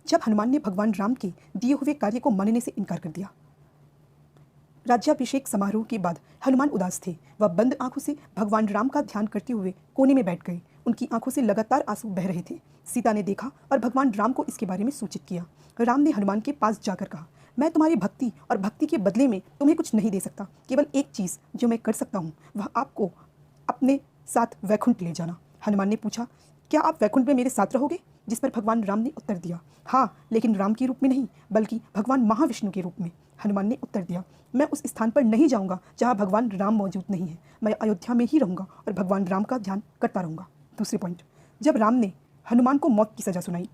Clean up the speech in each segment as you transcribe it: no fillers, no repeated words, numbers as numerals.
जब हनुमान ने भगवान राम के दिए हुए कार्य को मानने से इनकार कर दिया। राज्याभिषेक समारोह के बाद हनुमान उदास थे। वह बंद आंखों से भगवान राम का ध्यान करते हुए कोने में बैठ गए। उनकी आंखों से लगातार आंसू बह रहे थे। सीता ने देखा और भगवान राम को इसके बारे में सूचित किया। राम ने हनुमान के पास जाकर कहा, मैं तुम्हारी भक्ति और भक्ति के बदले में तुम्हें कुछ नहीं दे सकता। केवल एक चीज़ जो मैं कर सकता हूँ वह आपको अपने साथ वैकुंठ ले जाना। हनुमान ने पूछा, क्या आप वैकुंठ में मेरे साथ रहोगे? जिस पर भगवान राम ने उत्तर दिया, हाँ, लेकिन राम के रूप में नहीं बल्कि भगवान महाविष्णु के रूप में। हनुमान ने उत्तर दिया, मैं उस स्थान पर नहीं जाऊंगा जहाँ भगवान राम मौजूद नहीं है। मैं अयोध्या में ही रहूंगा और भगवान राम का ध्यान करता रहूंगा। दूसरे पॉइंट, जब राम ने हनुमान को मौत की सजा सुनाई।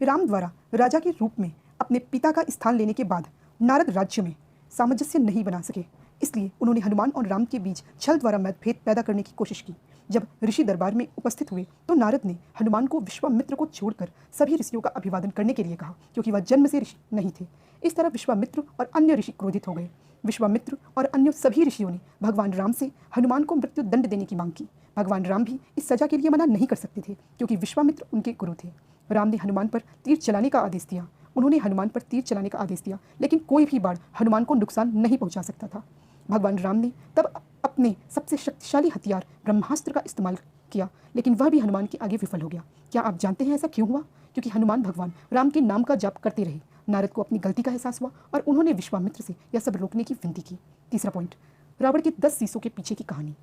राम द्वारा राजा के रूप में अपने पिता का स्थान लेने के बाद नारद राज्य में सामंजस्य नहीं बना सके, इसलिए उन्होंने हनुमान और राम के बीच छल द्वारा मतभेद पैदा करने की कोशिश की। जब ऋषि दरबार में उपस्थित हुए तो नारद ने हनुमान को विश्वामित्र को छोड़कर सभी ऋषियों का अभिवादन करने के लिए कहा, क्योंकि वह जन्म से ऋषि नहीं थे। इस तरह विश्वामित्र और अन्य ऋषि क्रोधित हो गए। विश्वामित्र और अन्य सभी ऋषियों ने भगवान राम से हनुमान को मृत्यु दंड देने की मांग की। भगवान राम भी इस सजा के लिए मना नहीं कर सकते थे, क्योंकि विश्वामित्र उनके गुरु थे। राम ने हनुमान पर तीर चलाने का आदेश दिया। उन्होंने हनुमान पर तीर चलाने का आदेश दिया, लेकिन कोई भी बाण हनुमान को नुकसान नहीं पहुंचा सकता था। भगवान राम ने तब अपने सबसे शक्तिशाली हथियार ब्रह्मास्त्र का इस्तेमाल किया, लेकिन वह भी हनुमान के आगे विफल हो गया। क्या आप जानते हैं ऐसा क्यों हुआ? क्योंकि हनुमान भगवान राम के नाम का जाप करते रहे। नारद को अपनी गलती का एहसास हुआ और उन्होंने विश्वामित्र से यह सब रोकने की विनती की। तीसरा पॉइंट, रावण के 10 शीशों के पीछे की कहानी।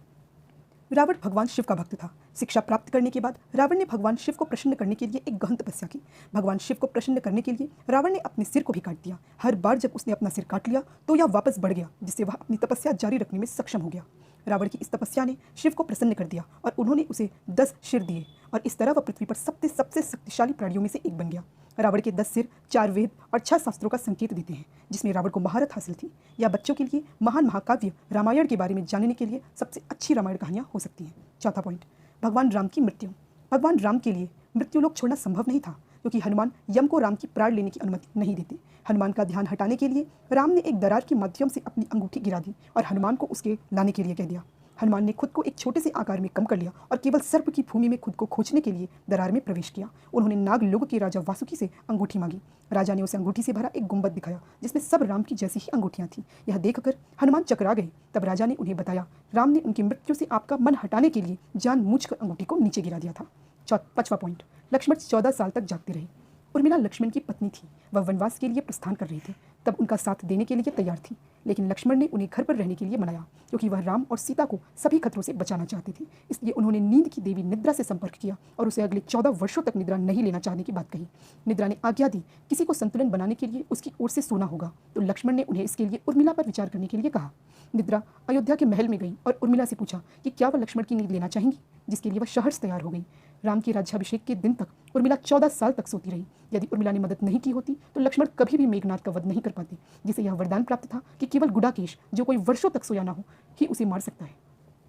रावण भगवान शिव का भक्त था। शिक्षा प्राप्त करने के बाद रावण ने भगवान शिव को प्रसन्न करने के लिए एक गहन तपस्या की। भगवान शिव को प्रसन्न करने के लिए रावण ने अपने सिर को भी काट दिया। हर बार जब उसने अपना सिर काट लिया तो यह वापस बढ़ गया, जिससे वह अपनी तपस्या जारी रखने में सक्षम हो गया। रावण की इस तपस्या ने शिव को प्रसन्न कर दिया और उन्होंने उसे 10 सिर दिए और इस तरह वह पृथ्वी पर सबसे शक्तिशाली प्राणियों में से एक बन गया। रावण के 10 सिर 4 वेद और 6 शास्त्रों का संकेत देते हैं, जिसमें रावण को महारत हासिल थी। या बच्चों के लिए महान महाकाव्य रामायण के बारे में जानने के लिए सबसे अच्छी रामायण कहानियाँ हो सकती हैं। चौथा पॉइंट, भगवान राम की मृत्यु। भगवान राम के लिए मृत्यु लोक छोड़ना संभव नहीं था, क्योंकि हनुमान यम को राम की प्राण लेने की अनुमति नहीं देते। हनुमान का ध्यान हटाने के लिए राम ने एक दरार के माध्यम से अपनी अंगूठी गिरा दी और हनुमान को उसके लाने के लिए कह दिया। हनुमान ने खुद को एक छोटे से आकार में कम कर लिया और केवल सर्प की भूमि में खुद को खोजने के लिए दरार में प्रवेश किया। उन्होंने नागलोक के राजा वासुकी से अंगूठी मांगी। राजा ने उसे अंगूठी से भरा एक गुंबद दिखाया, जिसमें सब राम की जैसी ही अंगूठियां थीं। यह देखकर हनुमान चकरा गए। तब राजा ने उन्हें बताया, राम ने उनकी मृत्यु से आपका मन हटाने के लिए जानबूझकर अंगूठी को नीचे गिरा दिया था। 5वां पॉइंट, लक्ष्मण 14 साल तक जागते रहे। उर्मिला लक्ष्मण की पत्नी थी। वह वनवास के लिए प्रस्थान कर रहे थे, तब उनका साथ देने के लिए तैयार थी, लेकिन लक्ष्मण ने उन्हें घर पर रहने के लिए मनाया, क्योंकि वह राम और सीता को सभी खतरों से बचाना चाहते थे। इसलिए उन्होंने नींद की देवी निद्रा से संपर्क किया और उसे अगले 14 वर्षों तक निद्रा नहीं लेना चाहने की बात कही। निद्रा ने आज्ञा दी, किसी को संतुलन बनाने के लिए उसकी ओर से सोना होगा, तो लक्ष्मण ने उन्हें इसके लिए उर्मिला पर विचार करने के लिए कहा। निद्रा अयोध्या के महल में गई और उर्मिला से पूछा कि क्या वह लक्ष्मण की नींद लेना चाहेंगी, जिसके लिए वह सहर्ष तैयार हो गई। राम के राज्याभिषेक के दिन तक उर्मिला 14 साल तक सोती रही। यदि उर्मिला ने मदद नहीं की होती तो लक्ष्मण कभी भी मेघनाद का वध नहीं कर पाते, जिसे यह वरदान प्राप्त था कि केवल गुडाकेश, जो कोई वर्षों तक सोया ना हो, ही उसे मार सकता है।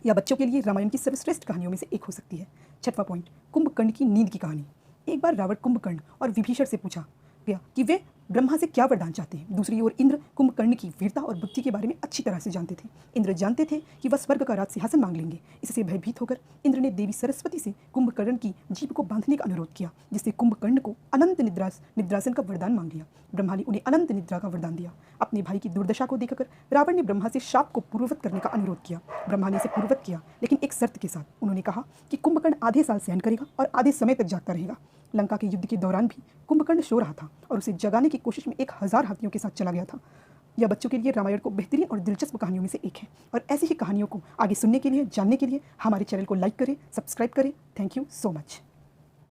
यह बच्चों के लिए रामायण की सर्वश्रेष्ठ कहानियों में से एक हो सकती है। 6वां पॉइंट, कुंभकर्ण की नींद की कहानी। एक बार रावण कुंभकर्ण और विभीषण से पूछा गया कि वे ब्रह्मा से क्या वरदान चाहते हैं। दूसरी ओर इंद्र कुंभकर्ण की वीरता और बुद्धि के बारे में अच्छी तरह से जानते थे। इंद्र जानते थे कि वह स्वर्ग का राज सिंहासन मांग लेंगे। इससे भयभीत होकर इंद्र ने देवी सरस्वती से कुंभकर्ण की जीभ को बांधने का अनुरोध किया, जिससे कुंभकर्ण को अनंत निद्रासन का वरदान मांग लिया। ब्रह्मा ने उन्हें अनंत निद्रा का वरदान दिया। अपने भाई की दुर्दशा को देखकर रावण ने ब्रह्मा से शाप को पूर्ववत करने का अनुरोध किया। ब्रह्मा ने इसे पूर्ववत किया, लेकिन एक शर्त के साथ। उन्होंने कहा कि कुंभकर्ण आधे साल सहन करेगा और आधे समय तक जागता रहेगा। लंका के युद्ध के दौरान भी कुंभकर्ण सो रहा था और उसे जगाने की कोशिश में 1000 हाथियों के साथ चला गया था। यह बच्चों के लिए रामायण को बेहतरीन और दिलचस्प कहानियों में से एक है। और ऐसी ही कहानियों को आगे सुनने के लिए, जानने के लिए हमारे चैनल को लाइक करें, सब्सक्राइब करें। Thank you so much.